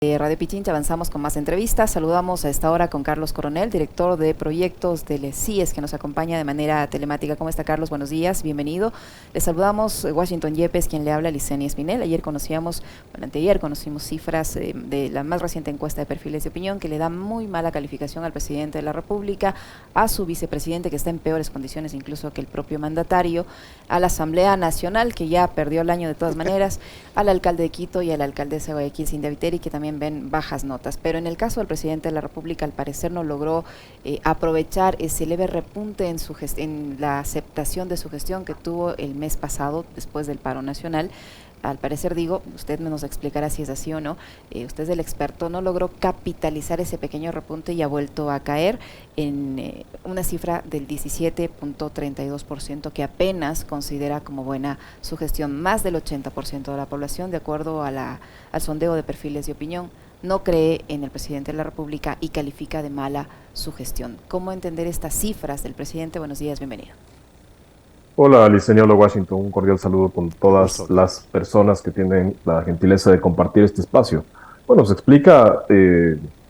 Radio Pichincha avanzamos con más entrevistas. Saludamos a esta hora con Carlos Coronel, director de proyectos del CIES, que nos acompaña de manera telemática. ¿Cómo está, Carlos? Buenos días, bienvenido. Le saludamos Washington Yepes, quien le habla, Licenia Espinel. Anteayer conocimos cifras de la más reciente encuesta de perfiles de opinión que le da muy mala calificación al presidente de la República, a su vicepresidente, que está en peores condiciones incluso que el propio mandatario, a la Asamblea Nacional, que ya perdió el año de todas maneras, al alcalde de Quito y a la alcaldesa de Guayaquil, Cindy Viteri, que también ven bajas notas. Pero en el caso del presidente de la República, al parecer no logró aprovechar ese leve repunte en la aceptación de su gestión que tuvo el mes pasado después del paro nacional. Al parecer, usted nos explicará si es así o no, usted es el experto, no logró capitalizar ese pequeño repunte y ha vuelto a caer en una cifra del 17.32%, que apenas considera como buena su gestión. Más del 80% de la población, de acuerdo a al sondeo de perfiles de opinión, no cree en el presidente de la República y califica de mala su gestión. ¿Cómo entender estas cifras del presidente? Buenos días, bienvenido. Hola, licenciado Washington, un cordial saludo con todas las personas que tienen la gentileza de compartir este espacio. Bueno, se explica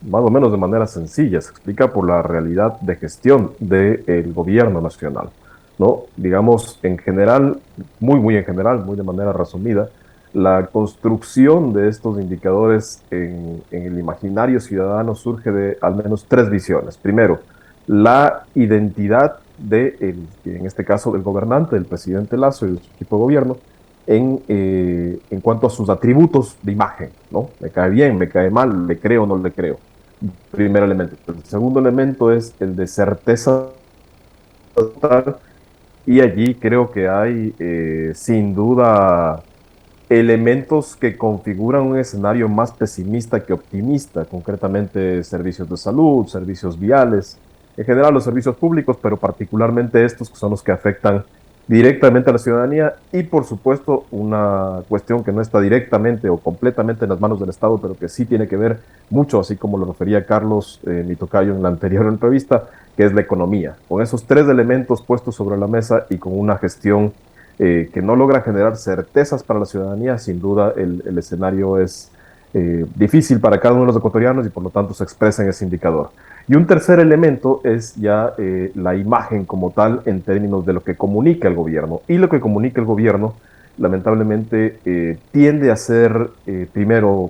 más o menos de manera sencilla, se explica por la realidad de gestión del gobierno nacional, ¿no? Digamos, en general, muy en general, muy de manera resumida, la construcción de estos indicadores en el imaginario ciudadano surge de al menos tres visiones. Primero, la identidad en este caso, del gobernante, del presidente Lasso y de su equipo de gobierno, en cuanto a sus atributos de imagen, ¿no? Me cae bien, me cae mal, le creo o no le creo. Primer elemento. El segundo elemento es el de certeza total, y allí creo que hay, sin duda, elementos que configuran un escenario más pesimista que optimista, concretamente servicios de salud, servicios viales, en general los servicios públicos, pero particularmente estos que son los que afectan directamente a la ciudadanía, y por supuesto una cuestión que no está directamente o completamente en las manos del Estado, pero que sí tiene que ver mucho, así como lo refería Carlos, mi tocayo, en la anterior entrevista, que es la economía. Con esos tres elementos puestos sobre la mesa y con una gestión que no logra generar certezas para la ciudadanía, sin duda el escenario es difícil para cada uno de los ecuatorianos y por lo tanto se expresa en ese indicador. Y un tercer elemento es ya la imagen como tal en términos de lo que comunica el gobierno. Y lo que comunica el gobierno, lamentablemente, tiende a ser, primero,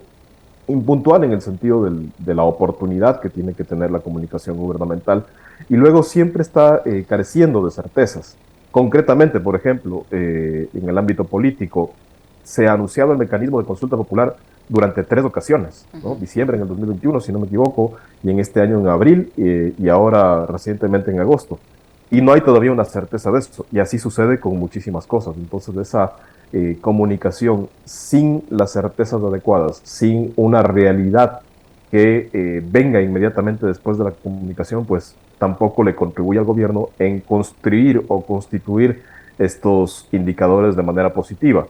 impuntual en el sentido de la oportunidad que tiene que tener la comunicación gubernamental, y luego siempre está careciendo de certezas. Concretamente, por ejemplo, en el ámbito político, se ha anunciado el mecanismo de consulta popular durante 3 ocasiones, ¿no? Diciembre en el 2021, si no me equivoco, y en este año en abril, y ahora recientemente en agosto. Y no hay todavía una certeza de eso, y así sucede con muchísimas cosas. Entonces, esa comunicación sin las certezas adecuadas, sin una realidad que venga inmediatamente después de la comunicación, pues tampoco le contribuye al gobierno en construir o constituir estos indicadores de manera positiva.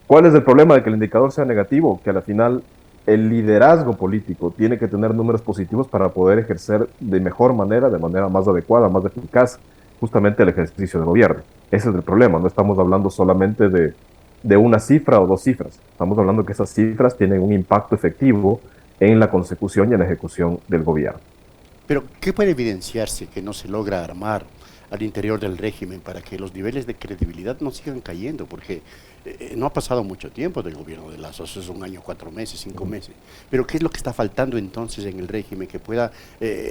¿Cuál es el problema de que el indicador sea negativo? Que al final el liderazgo político tiene que tener números positivos para poder ejercer de mejor manera, de manera más adecuada, más eficaz, justamente el ejercicio de gobierno. Ese es el problema. No estamos hablando solamente de una cifra o dos cifras. Estamos hablando que esas cifras tienen un impacto efectivo en la consecución y en la ejecución del gobierno. Pero, ¿qué puede evidenciarse que no se logra armar al interior del régimen para que los niveles de credibilidad no sigan cayendo? Porque no ha pasado mucho tiempo del gobierno de Lasso, es 1 año, 4 meses, 5 meses. Pero ¿qué es lo que está faltando entonces en el régimen que pueda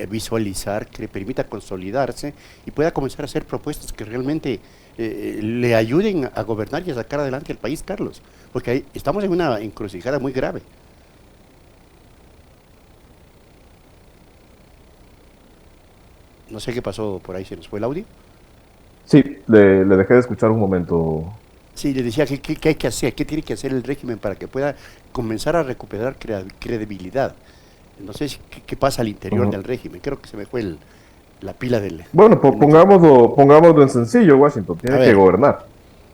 visualizar, que le permita consolidarse y pueda comenzar a hacer propuestas que realmente le ayuden a gobernar y a sacar adelante al país, Carlos? Porque ahí estamos en una encrucijada muy grave. No sé qué pasó por ahí, ¿se nos fue el audio? Sí, le dejé de escuchar un momento. Sí, le decía qué hay que hacer, qué tiene que hacer el régimen para que pueda comenzar a recuperar credibilidad. No sé qué pasa al interior del régimen, creo que se me fue la pila del... Bueno, pongámoslo en sencillo. Washington tiene que gobernar,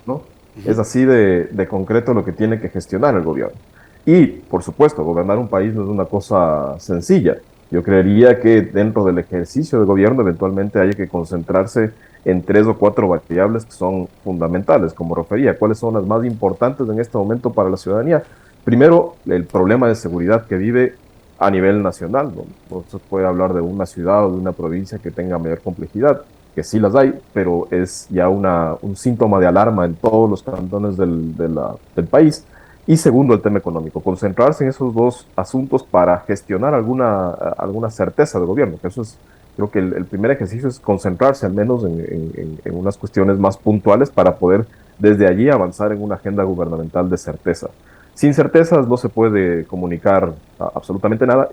¿no? Es así de concreto lo que tiene que gestionar el gobierno. Y, por supuesto, gobernar un país no es una cosa sencilla. Yo creería que dentro del ejercicio de gobierno eventualmente haya que concentrarse en 3 o 4 variables que son fundamentales, como refería. ¿Cuáles son las más importantes en este momento para la ciudadanía? Primero, el problema de seguridad que vive a nivel nacional, ¿no? No se puede hablar de una ciudad o de una provincia que tenga mayor complejidad, que sí las hay, pero es ya un síntoma de alarma en todos los cantones del país. Y segundo, el tema económico, concentrarse en esos dos asuntos para gestionar alguna certeza del gobierno, que eso es, creo que el primer ejercicio es concentrarse al menos en unas cuestiones más puntuales para poder desde allí avanzar en una agenda gubernamental de certeza. Sin certezas no se puede comunicar absolutamente nada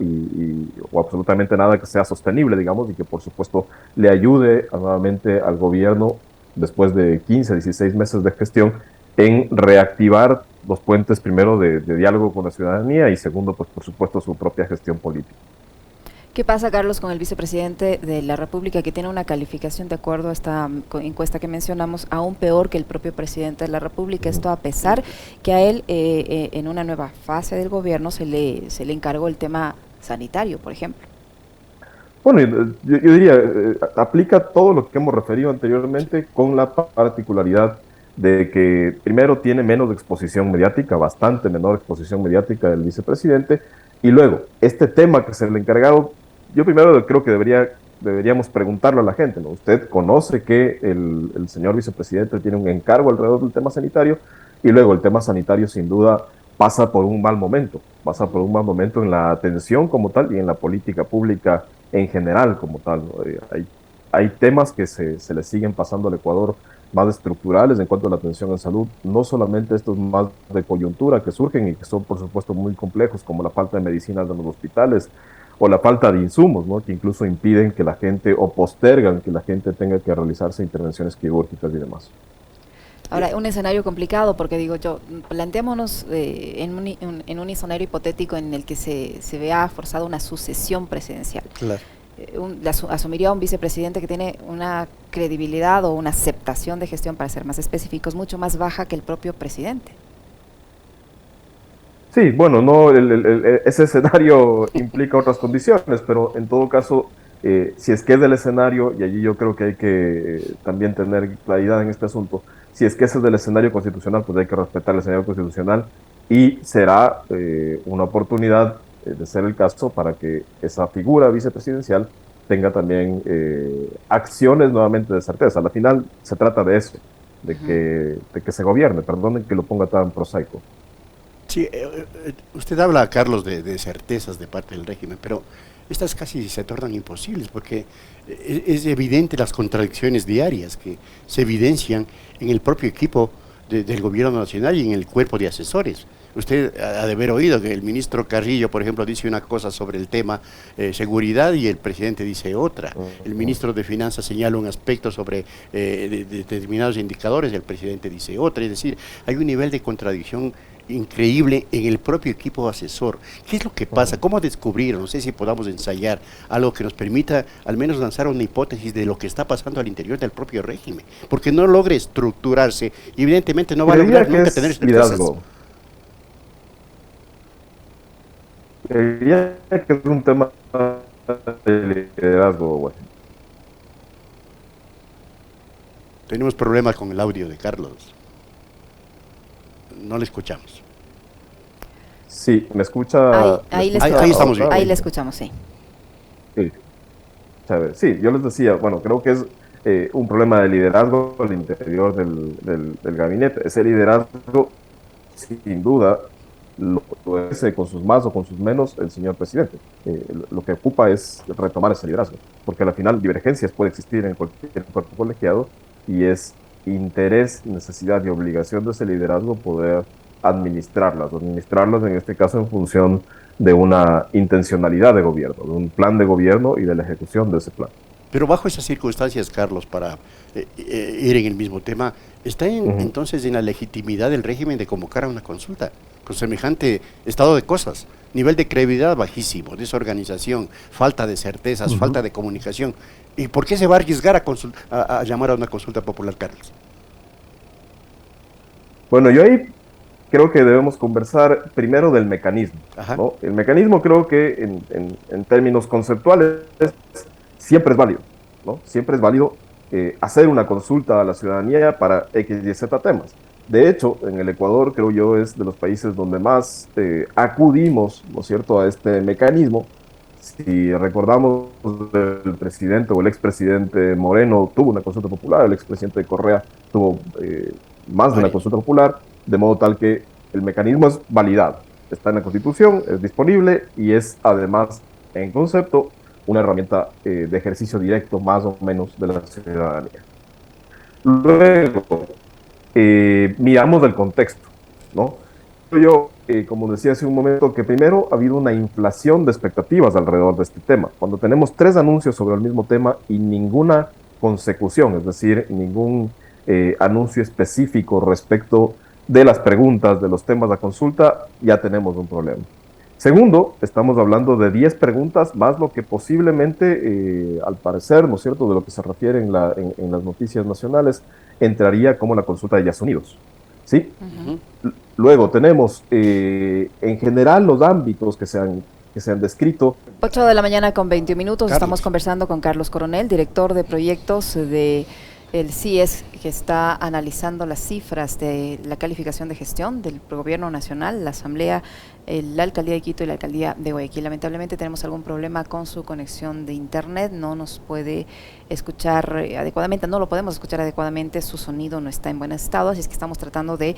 o absolutamente nada que sea sostenible, digamos, y que por supuesto le ayude nuevamente al gobierno después de 15, 16 meses de gestión en reactivar los puentes primero de diálogo con la ciudadanía y segundo, pues por supuesto su propia gestión política. ¿Qué pasa, Carlos, con el vicepresidente de la República que tiene una calificación, de acuerdo a esta encuesta que mencionamos, aún peor que el propio presidente de la República? Esto a pesar que a él, en una nueva fase del gobierno, se le encargó el tema sanitario, por ejemplo. Bueno, yo diría, aplica todo lo que hemos referido anteriormente con la particularidad de que primero tiene menos exposición mediática, bastante menor exposición mediática del vicepresidente, y luego, este tema que se le ha encargado, yo primero creo que deberíamos preguntarlo a la gente, ¿no? Usted conoce que el señor vicepresidente tiene un encargo alrededor del tema sanitario, y luego el tema sanitario sin duda pasa por un mal momento en la atención como tal y en la política pública en general como tal, ¿no? Hay temas que se le siguen pasando al Ecuador más estructurales en cuanto a la atención en salud, no solamente estos más de coyuntura que surgen y que son por supuesto muy complejos, como la falta de medicinas en los hospitales o la falta de insumos, ¿no? Que incluso impiden que la gente o postergan que la gente tenga que realizarse intervenciones quirúrgicas y demás. Ahora, un escenario complicado, porque digo yo, planteémonos en un escenario hipotético en el que se vea forzada una sucesión presidencial. Claro. Asumiría un vicepresidente que tiene una credibilidad o una aceptación de gestión, para ser más específicos, mucho más baja que el propio presidente. Sí, bueno, no, ese escenario implica otras condiciones, pero en todo caso, si es que es del escenario, y allí yo creo que hay que también tener claridad en este asunto, si es que ese es del escenario constitucional, pues hay que respetar el escenario constitucional y será una oportunidad, de ser el caso, para que esa figura vicepresidencial tenga también acciones nuevamente de certeza. Al final se trata de eso, de que se gobierne, perdonen que lo ponga tan prosaico. Sí, usted habla, Carlos, de certezas de parte del régimen, pero estas casi se tornan imposibles porque es evidente las contradicciones diarias que se evidencian en el propio equipo del gobierno nacional y en el cuerpo de asesores. Usted ha de haber oído que el ministro Carrillo, por ejemplo, dice una cosa sobre el tema seguridad y el presidente dice otra. El ministro de Finanzas señala un aspecto sobre determinados indicadores y el presidente dice otra. Es decir, hay un nivel de contradicción increíble en el propio equipo asesor. ¿Qué es lo que pasa? ¿Cómo descubrir? No sé si podamos ensayar algo que nos permita al menos lanzar una hipótesis de lo que está pasando al interior del propio régimen, porque no logre estructurarse y evidentemente no va a lograr nunca tener certezas. Diría que es un tema de liderazgo, bueno. Tenemos problemas con el audio de Carlos. No le escuchamos. Sí, ¿me escucha? Ahí estamos bien. Ahí le escuchamos, sí. Sí, sí, yo les decía, bueno, creo que es un problema de liderazgo al interior del gabinete. Ese liderazgo, sin duda, lo es con sus más o con sus menos el señor presidente. Lo que ocupa es retomar ese liderazgo, porque al final divergencias puede existir en cualquier cuerpo colegiado y es interés, necesidad y obligación de ese liderazgo poder administrarlas en este caso en función de una intencionalidad de gobierno, de un plan de gobierno y de la ejecución de ese plan. Pero bajo esas circunstancias, Carlos, para ir en el mismo tema, ¿está entonces en la legitimidad del régimen de convocar a una consulta con semejante estado de cosas? Nivel de credibilidad bajísimo, desorganización, falta de certezas, falta de comunicación. ¿Y por qué se va a arriesgar a llamar a una consulta popular, Carlos? Bueno, yo ahí creo que debemos conversar primero del mecanismo, ¿no? El mecanismo creo que en términos conceptuales siempre es válido, ¿no? Siempre es válido hacer una consulta a la ciudadanía para X y Z temas. De hecho, en el Ecuador, creo yo, es de los países donde más acudimos, ¿no es cierto?, a este mecanismo. Si recordamos, el presidente o el expresidente Moreno tuvo una consulta popular, el expresidente Correa tuvo más de una Varias. consulta popular, de modo tal que el mecanismo es validado, está en la Constitución, es disponible y es además, en concepto, una herramienta de ejercicio directo más o menos de la ciudadanía. Luego, miramos el contexto, ¿no? Yo, como decía hace un momento, que primero ha habido una inflación de expectativas alrededor de este tema. Cuando tenemos tres anuncios sobre el mismo tema y ninguna consecución, es decir, ningún anuncio específico respecto de las preguntas, de los temas de consulta, ya tenemos un problema. Segundo, estamos hablando de 10 preguntas más lo que posiblemente, al parecer, ¿no es cierto?, de lo que se refiere en las noticias nacionales, entraría como la consulta de Estados Unidos. ¿Sí? Ujú. Luego tenemos, en general, los ámbitos que se han descrito. 8 de la mañana con 20 minutos. Carlos. Estamos conversando con Carlos Coronel, director de proyectos de el CIES, que está analizando las cifras de la calificación de gestión del gobierno nacional, la Asamblea, la Alcaldía de Quito y la Alcaldía de Guayaquil. Lamentablemente tenemos algún problema con su conexión de internet, no nos puede escuchar adecuadamente, no lo podemos escuchar adecuadamente, su sonido no está en buen estado, así es que estamos tratando de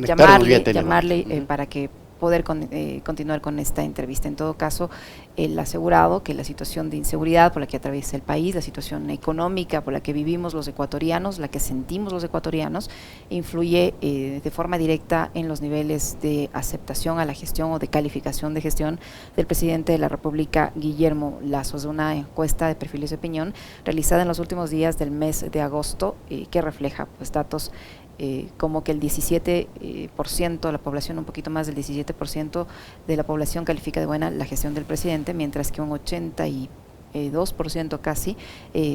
llamarle para que poder continuar con esta entrevista. En todo caso, el asegurado que la situación de inseguridad por la que atraviesa el país, la situación económica por la que vivimos los ecuatorianos, la que sentimos los ecuatorianos, influye de forma directa en los niveles de aceptación a la gestión o de calificación de gestión del presidente de la República, Guillermo Lasso. Es una encuesta de perfiles de opinión realizada en los últimos días del mes de agosto que refleja pues datos como que el 17% de la población, un poquito más del 17% de la población califica de buena la gestión del presidente, mientras que un 82% casi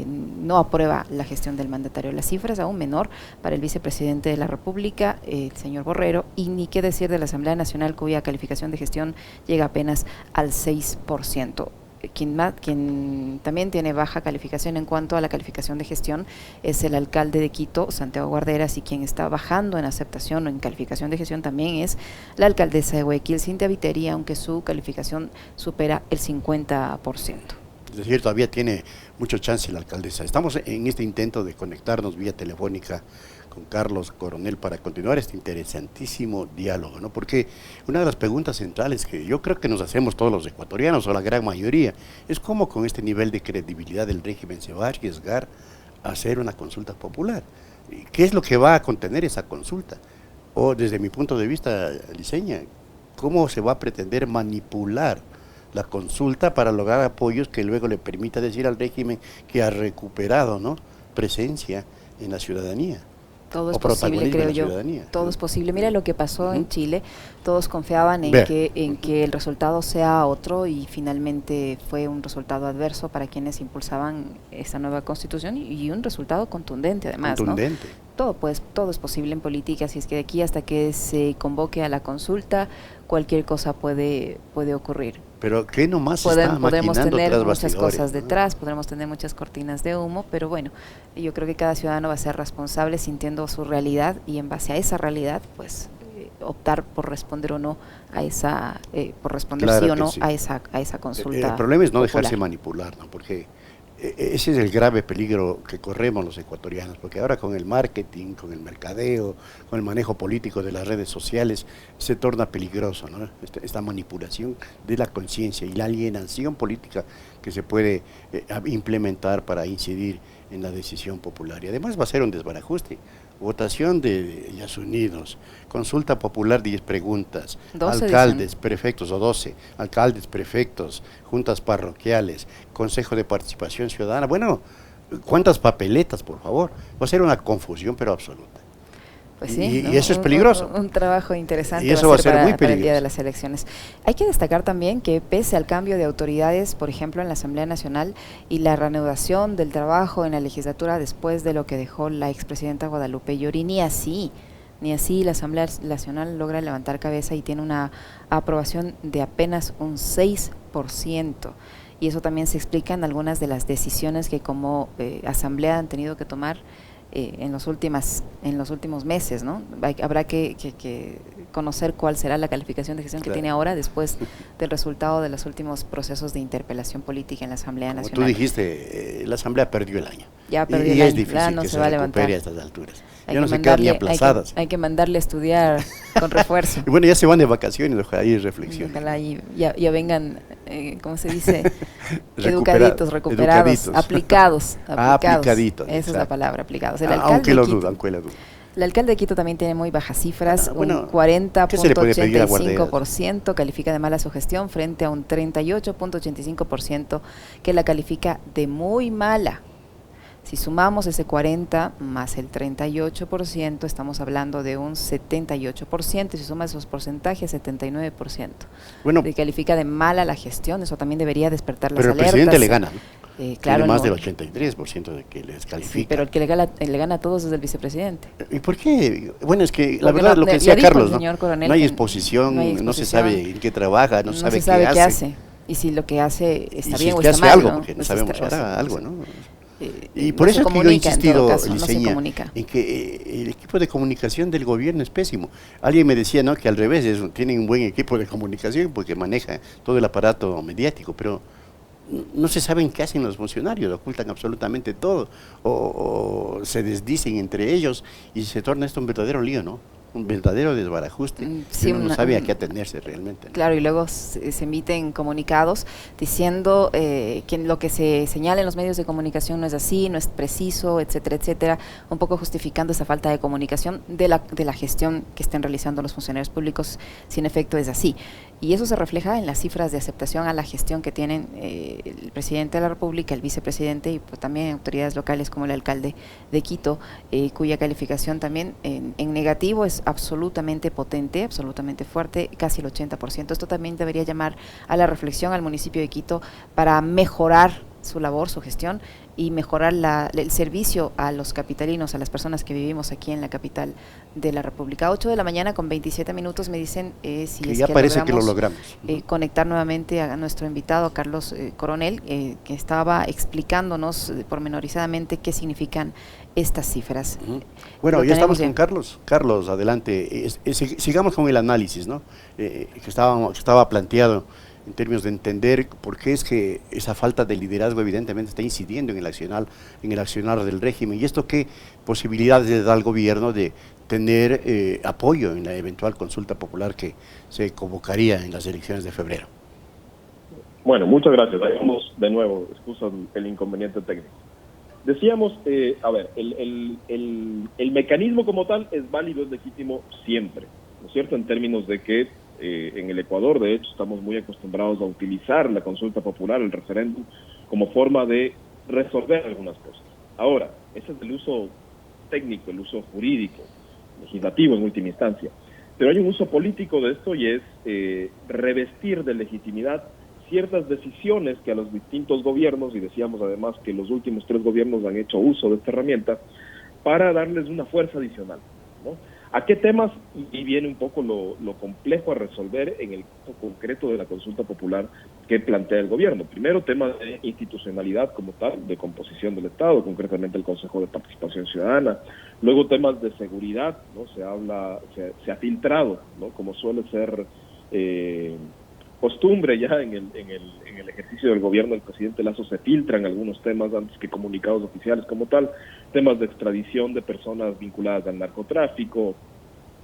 no aprueba la gestión del mandatario. La cifra es aún menor para el vicepresidente de la República, el señor Borrero, y ni qué decir de la Asamblea Nacional, cuya calificación de gestión llega apenas al 6%. Quien también tiene baja calificación en cuanto a la calificación de gestión es el alcalde de Quito, Santiago Guarderas, y quien está bajando en aceptación o en calificación de gestión también es la alcaldesa de Guayaquil, Cintia Viteri, aunque su calificación supera el 50%. Es decir, todavía tiene mucho chance la alcaldesa. Estamos en este intento de conectarnos vía telefónica con Carlos Coronel para continuar este interesantísimo diálogo, ¿no? Porque una de las preguntas centrales que yo creo que nos hacemos todos los ecuatorianos, o la gran mayoría, es cómo con este nivel de credibilidad del régimen se va a arriesgar a hacer una consulta popular. ¿Qué es lo que va a contener esa consulta? O desde mi punto de vista, Liceña, ¿cómo se va a pretender manipular la consulta para lograr apoyos que luego le permita decir al régimen que ha recuperado, ¿no?, presencia en la ciudadanía? Todo es posible, creo yo. Todo es posible. Mira lo que pasó en Chile. Todos confiaban en que el resultado sea otro y finalmente fue un resultado adverso para quienes impulsaban esa nueva constitución y un resultado contundente además, contundente. ¿no? Todo es posible en política, así es que de aquí hasta que se convoque a la consulta, cualquier cosa puede ocurrir. Pero ¿qué nomás podemos tener tras muchas cosas ¿no? detrás, podremos tener muchas cortinas de humo, pero bueno, yo creo que cada ciudadano va a ser responsable sintiendo su realidad y en base a esa realidad, pues optar por responder o no a esa, por responder sí o no sí a esa consulta. El problema es no popular. dejarse manipular, ¿no? Porque ese es el grave peligro que corremos los ecuatorianos, porque ahora con el marketing, con el mercadeo, con el manejo político de las redes sociales, se torna peligroso, ¿no? Esta manipulación de la conciencia y la alienación política que se puede implementar para incidir en la decisión popular. Y además va a ser un desbarajuste. Votación de Estados Unidos, consulta popular 10 preguntas, alcaldes, prefectos, o 12, alcaldes, prefectos, juntas parroquiales, consejo de participación ciudadana. Bueno, ¿cuántas papeletas, por favor? Va a ser una confusión, pero absoluta. Pues sí, y eso es peligroso. Un trabajo interesante y eso va a ser muy para el día de las elecciones. Hay que destacar también que pese al cambio de autoridades, por ejemplo, en la Asamblea Nacional y la reanudación del trabajo en la legislatura después de lo que dejó la expresidenta Guadalupe Llori, ni así la Asamblea Nacional logra levantar cabeza y tiene una aprobación de apenas un 6%. Y eso también se explica en algunas de las decisiones que como Asamblea han tenido que tomar en los últimos meses, ¿no? Habrá que conocer cuál será la calificación de gestión que tiene ahora después del resultado de los últimos procesos de interpelación política en la Asamblea Nacional. Como tú dijiste, la Asamblea perdió el año. Ya perdió el año. Y es año, difícil no que se va a levantar recupere a estas alturas. Hay Ya no que se quedan ni mandarle- aplazadas. hay que mandarle a estudiar con refuerzo. Y bueno, ya se van de vacaciones, ojalá y reflexionen. Ojalá y ya vengan, ¿cómo se dice? Recuperados, recuperados, aplicados. Aplicaditos, Esa es la exacto. palabra, aplicados. Aunque lo dudo, aunque lo dudo. El alcalde de Quito también tiene muy bajas cifras, Bueno, un ¿qué se le puede pedir a Guarderas? 40.85% califica de mala su gestión frente a un 38.85% que la califica de muy mala. Si sumamos ese 40 más el 38%, estamos hablando de un 78%, y si suma esos porcentajes, 79%. Bueno, Que califica de mala la gestión, eso también debería despertar las pero el alertas. presidente le gana, ¿no? Claro, Tiene más no. del 83% de que les califica. Sí, pero el que le gana a todos es el vicepresidente. ¿Y por qué? Bueno, es que la Porque verdad, no, lo que ya decía dijo el Carlos, ¿no? señor Coronel No hay que exposición, no hay no se exposición, sabe en qué trabaja, no sabe se sabe qué qué hace. hace. Y si lo que hace está Y si bien es o que está hace mal, algo, ¿no? porque no Pues sabemos está- ahora algo, ¿no? Y no por se eso es que yo he comunica, en todo insistido, caso, no se Liceña, comunica. en que el equipo de comunicación del gobierno es pésimo. Alguien me decía, ¿no?, que al revés, tienen un buen equipo de comunicación porque maneja todo el aparato mediático, pero no se saben qué hacen los funcionarios, ocultan absolutamente todo, o se desdicen entre ellos y se torna esto un verdadero lío, ¿no? Un verdadero desbarajuste. Sí, Uno no sabe a qué atenerse realmente, ¿no? Claro, y luego se emiten comunicados diciendo que lo que se señala en los medios de comunicación no es así, no es preciso, etcétera, etcétera, un poco justificando esa falta de comunicación de la gestión que estén realizando los funcionarios públicos, si en efecto es así. Y eso se refleja en las cifras de aceptación a la gestión que tienen el presidente de la República, el vicepresidente y pues, también autoridades locales como el alcalde de Quito, cuya calificación también en negativo es absolutamente potente, absolutamente fuerte, casi el 80%. Esto también debería llamar a la reflexión al municipio de Quito para mejorar su labor, su gestión y mejorar el servicio a los capitalinos, a las personas que vivimos aquí en la capital de la República. 8 de la mañana con 27 minutos me dicen si Que es ya que parece que lo logramos. conectar nuevamente a nuestro invitado, a Carlos Coronel, que estaba explicándonos pormenorizadamente qué significan estas cifras. Bueno, Lo ya estamos tenemos con Carlos. Carlos, adelante. Sigamos con el análisis, ¿no? Que estaba planteado en términos de entender por qué es que esa falta de liderazgo evidentemente está incidiendo en el accionar del régimen. ¿Y esto qué posibilidades le da al gobierno de tener apoyo en la eventual consulta popular que se convocaría en las elecciones de febrero? Bueno, muchas gracias. Ahí vamos de nuevo, excusan el inconveniente técnico. Decíamos, a ver, el mecanismo como tal es válido, es legítimo siempre, ¿no es cierto? En términos de que en el Ecuador, de hecho, estamos muy acostumbrados a utilizar la consulta popular, el referéndum, como forma de resolver algunas cosas. Ahora, ese es el uso técnico, el uso jurídico, legislativo en última instancia. Pero hay un uso político de esto y es revestir de legitimidad ciertas decisiones que a los distintos gobiernos, y decíamos además que los últimos 3 gobiernos han hecho uso de esta herramienta, para darles una fuerza adicional, ¿no? ¿A qué temas? Y viene un poco lo complejo a resolver en el caso concreto de la consulta popular que plantea el gobierno. Primero, temas de institucionalidad como tal, de composición del Estado, concretamente el Consejo de Participación Ciudadana. Luego, temas de seguridad, ¿no? Se ha filtrado, ¿no? Como suele ser costumbre ya en el ejercicio del gobierno del presidente Lasso, se filtran algunos temas antes que comunicados oficiales como tal, temas de extradición de personas vinculadas al narcotráfico,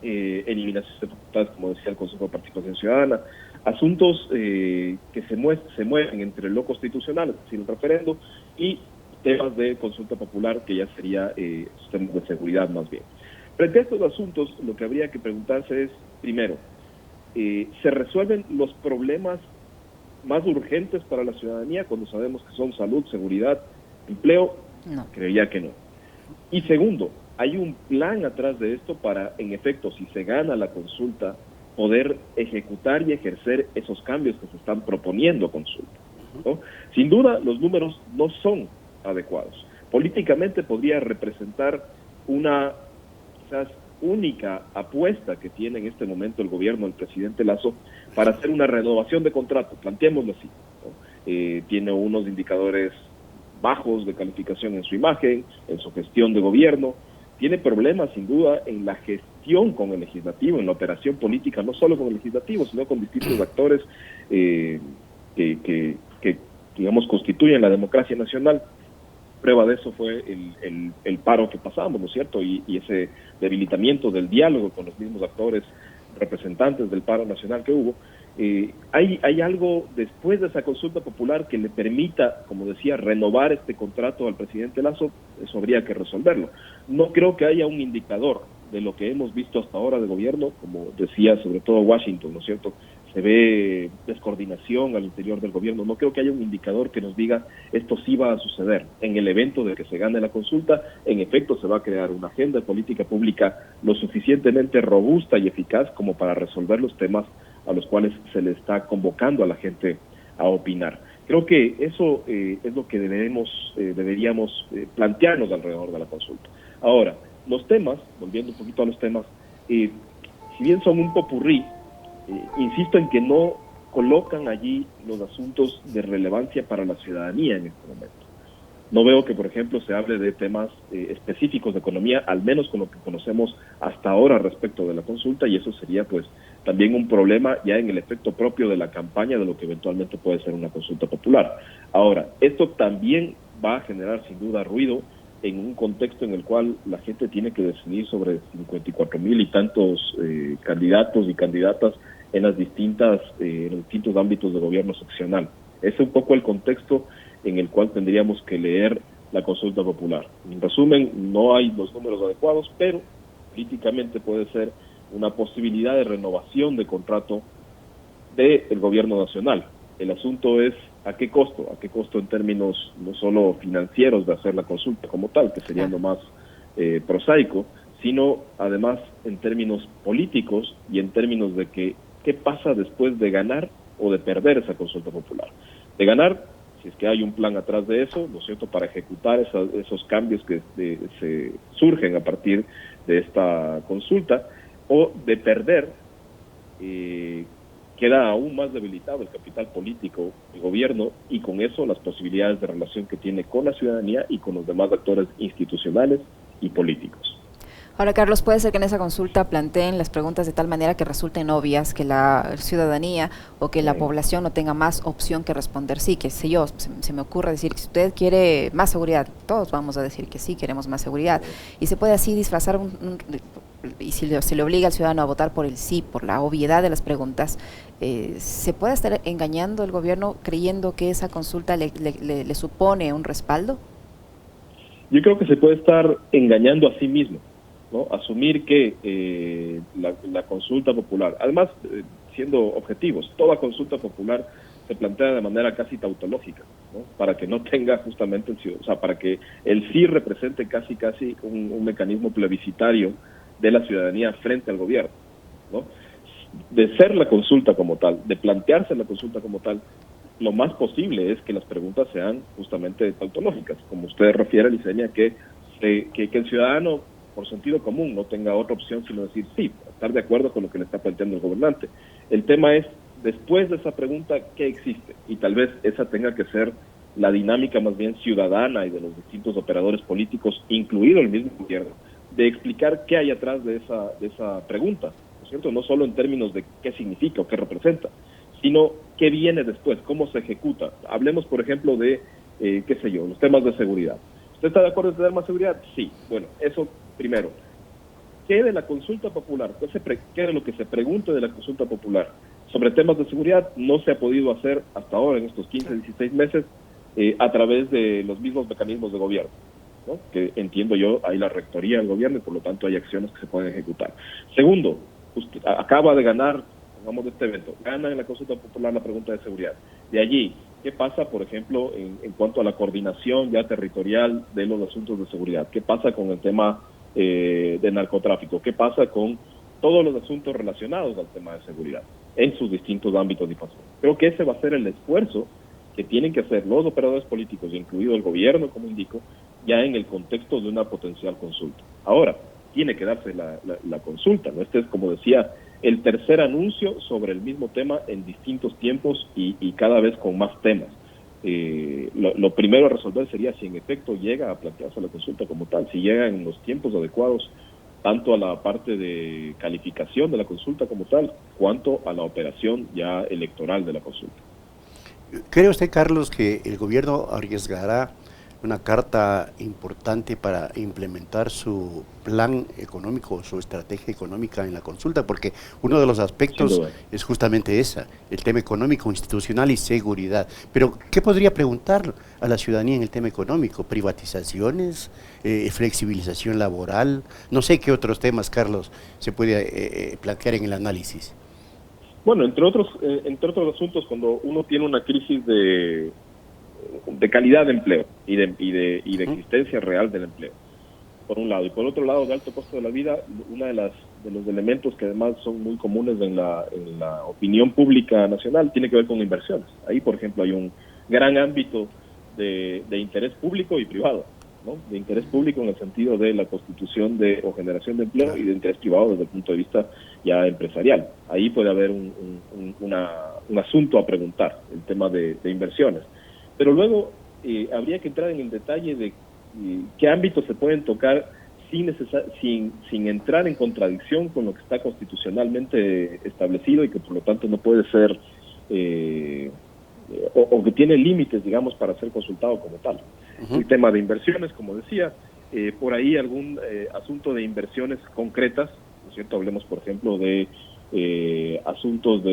eliminación de facultades, como decía el Consejo de Participación Ciudadana, asuntos que se mueven entre lo constitucional, es decir, el referendo, y temas de consulta popular, que ya sería temas de seguridad más bien. Frente a estos asuntos, lo que habría que preguntarse es, primero, ¿se resuelven los problemas más urgentes para la ciudadanía cuando sabemos que son salud, seguridad, empleo? No. Creía que no. Y segundo, ¿hay un plan atrás de esto para, en efecto, si se gana la consulta, poder ejecutar y ejercer esos cambios que se están proponiendo a consulta, ¿no? Sin duda, los números no son adecuados. Políticamente podría representar una, quizás, única apuesta que tiene en este momento el gobierno del presidente Lasso para hacer una renovación de contrato, planteémoslo así, ¿no? Tiene unos indicadores bajos de calificación en su imagen, en su gestión de gobierno, tiene problemas sin duda en la gestión con el legislativo, en la operación política, no solo con el legislativo, sino con distintos actores que digamos, constituyen la democracia nacional. Prueba de eso fue el paro que pasamos, ¿no es cierto? Y ese debilitamiento del diálogo con los mismos actores representantes del paro nacional que hubo. Hay algo después de esa consulta popular que le permita, como decía, renovar este contrato al presidente Lasso. Eso habría que resolverlo. No creo que haya un indicador de lo que hemos visto hasta ahora de gobierno, como decía sobre todo Washington, ¿no es cierto? Se ve descoordinación al interior del gobierno. No creo que haya un indicador que nos diga esto sí va a suceder. En el evento de que se gane la consulta, en efecto se va a crear una agenda de política pública lo suficientemente robusta y eficaz como para resolver los temas a los cuales se le está convocando a la gente a opinar. Creo que eso es lo que deberíamos plantearnos alrededor de la consulta. Ahora, los temas, volviendo un poquito a los temas, si bien son un popurrí, insisto en que no colocan allí los asuntos de relevancia para la ciudadanía en este momento. No veo que, por ejemplo, se hable de temas específicos de economía, al menos con lo que conocemos hasta ahora respecto de la consulta, y eso sería pues también un problema ya en el efecto propio de la campaña de lo que eventualmente puede ser una consulta popular. Ahora, esto también va a generar sin duda ruido en un contexto en el cual la gente tiene que decidir sobre 54,000 y tantos candidatos y candidatas en los distintos ámbitos de gobierno seccional. Ese es un poco el contexto en el cual tendríamos que leer la consulta popular. En resumen, no hay los números adecuados, pero políticamente puede ser una posibilidad de renovación de contrato del gobierno nacional. El asunto es ¿a qué costo? ¿A qué costo en términos no solo financieros de hacer la consulta como tal, que sería lo más prosaico, sino además en términos políticos y en términos de que qué pasa después de ganar o de perder esa consulta popular? De ganar, si es que hay un plan atrás de eso, ¿no es cierto?, para ejecutar esos cambios que se surgen a partir de esta consulta, o de perder, queda aún más debilitado el capital político del gobierno y con eso las posibilidades de relación que tiene con la ciudadanía y con los demás actores institucionales y políticos. Ahora, Carlos, puede ser que en esa consulta planteen las preguntas de tal manera que resulten obvias, que la ciudadanía o que la población no tenga más opción que responder sí, que sé yo, se me ocurre decir que si usted quiere más seguridad, todos vamos a decir que sí, queremos más seguridad, y se puede así disfrazar y si le obliga al ciudadano a votar por el sí, por la obviedad de las preguntas, ¿se puede estar engañando el gobierno creyendo que esa consulta le supone un respaldo? Yo creo que se puede estar engañando a sí mismo, ¿no? Asumir que la consulta popular, además, siendo objetivos, toda consulta popular se plantea de manera casi tautológica, ¿no?, para que no tenga justamente para que el sí represente casi un mecanismo plebiscitario de la ciudadanía frente al gobierno, ¿no? De ser la consulta como tal, de plantearse la consulta como tal, lo más posible es que las preguntas sean justamente tautológicas, como usted refiere, Liceña, que el ciudadano por sentido común no tenga otra opción sino decir sí, estar de acuerdo con lo que le está planteando el gobernante. El tema es, después de esa pregunta, ¿qué existe? Y tal vez esa tenga que ser la dinámica más bien ciudadana y de los distintos operadores políticos, incluido el mismo gobierno, de explicar qué hay atrás de esa pregunta, ¿no es cierto? No solo en términos de qué significa o qué representa, sino qué viene después, cómo se ejecuta. Hablemos, por ejemplo, de, los temas de seguridad. ¿Usted está de acuerdo en tener más seguridad? Sí. Bueno, eso primero. ¿Qué de la consulta popular? ¿Qué de lo que se pregunte de la consulta popular sobre temas de seguridad no se ha podido hacer hasta ahora en estos 15, 16 meses a través de los mismos mecanismos de gobierno, ¿no? Que entiendo yo, hay la rectoría del gobierno y por lo tanto hay acciones que se pueden ejecutar. Segundo, usted acaba de ganar, pongamos de este evento, gana en la consulta popular la pregunta de seguridad. De allí, ¿qué pasa, por ejemplo, en cuanto a la coordinación ya territorial de los asuntos de seguridad? ¿Qué pasa con el tema de narcotráfico? ¿Qué pasa con todos los asuntos relacionados al tema de seguridad en sus distintos ámbitos de pasión? Creo que ese va a ser el esfuerzo que tienen que hacer los operadores políticos, incluido el gobierno, como indico, ya en el contexto de una potencial consulta. Ahora, tiene que darse la consulta, ¿no? Este es, como decía, el tercer anuncio sobre el mismo tema en distintos tiempos y cada vez con más temas. lo primero a resolver sería si en efecto llega a plantearse la consulta como tal, si llega en los tiempos adecuados, tanto a la parte de calificación de la consulta como tal, cuanto a la operación ya electoral de la consulta. ¿Cree usted, Carlos, que el gobierno arriesgará una carta importante para implementar su plan económico, su estrategia económica en la consulta? Porque uno de los aspectos es justamente esa, el tema económico, institucional y seguridad. Pero, ¿qué podría preguntar a la ciudadanía en el tema económico? ¿Privatizaciones? ¿Flexibilización laboral? No sé qué otros temas, Carlos, se puede plantear en el análisis. Bueno, entre otros asuntos, cuando uno tiene una crisis de calidad de empleo y de existencia real del empleo, por un lado, y por otro lado, de alto costo de la vida, uno de los elementos que además son muy comunes en la opinión pública nacional tiene que ver con inversiones. Ahí, por ejemplo, hay un gran ámbito de interés público y privado, ¿no? De interés público en el sentido de la constitución o generación de empleo, y de interés privado desde el punto de vista ya empresarial. Ahí puede haber un asunto a preguntar, el tema de inversiones. Pero luego habría que entrar en el detalle de qué ámbitos se pueden tocar sin entrar en contradicción con lo que está constitucionalmente establecido y que por lo tanto no puede ser, o que tiene límites, digamos, para ser consultado como tal. El tema de inversiones, como decía, por ahí algún asunto de inversiones concretas, ¿no es cierto? Hablemos, por ejemplo, de asuntos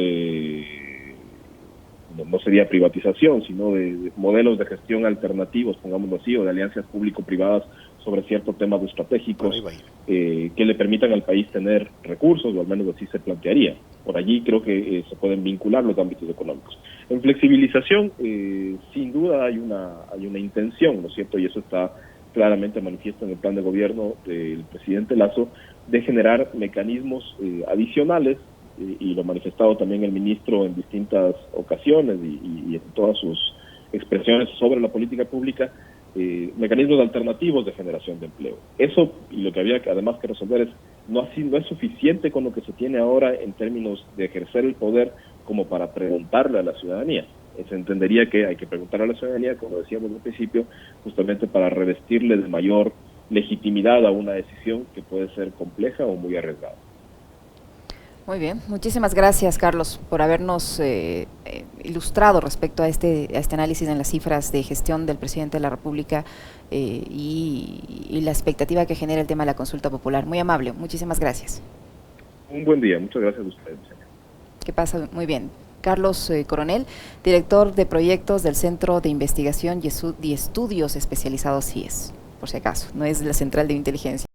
no sería privatización, sino de modelos de gestión alternativos, pongámoslo así, o de alianzas público-privadas sobre ciertos temas estratégicos que le permitan al país tener recursos, o al menos así se plantearía. Por allí creo que se pueden vincular los ámbitos económicos. En flexibilización, sin duda hay una intención, ¿no es cierto? Y eso está claramente manifiesto en el plan de gobierno del presidente Lasso, de generar mecanismos adicionales, y lo ha manifestado también el ministro en distintas ocasiones y en todas sus expresiones sobre la política pública, mecanismos alternativos de generación de empleo. Eso, y lo que había además que resolver es, no es suficiente con lo que se tiene ahora en términos de ejercer el poder como para preguntarle a la ciudadanía. Se entendería que hay que preguntar a la ciudadanía, como decíamos al principio, justamente para revestirle de mayor legitimidad a una decisión que puede ser compleja o muy arriesgada. Muy bien, muchísimas gracias, Carlos, por habernos ilustrado respecto a este análisis en las cifras de gestión del presidente de la República y la expectativa que genera el tema de la consulta popular. Muy amable, muchísimas gracias. Un buen día, muchas gracias a ustedes. Que pasa muy bien. Carlos Coronel, director de proyectos del Centro de Investigación y Estudios Especializados CIES, por si acaso, no es la Central de Inteligencia.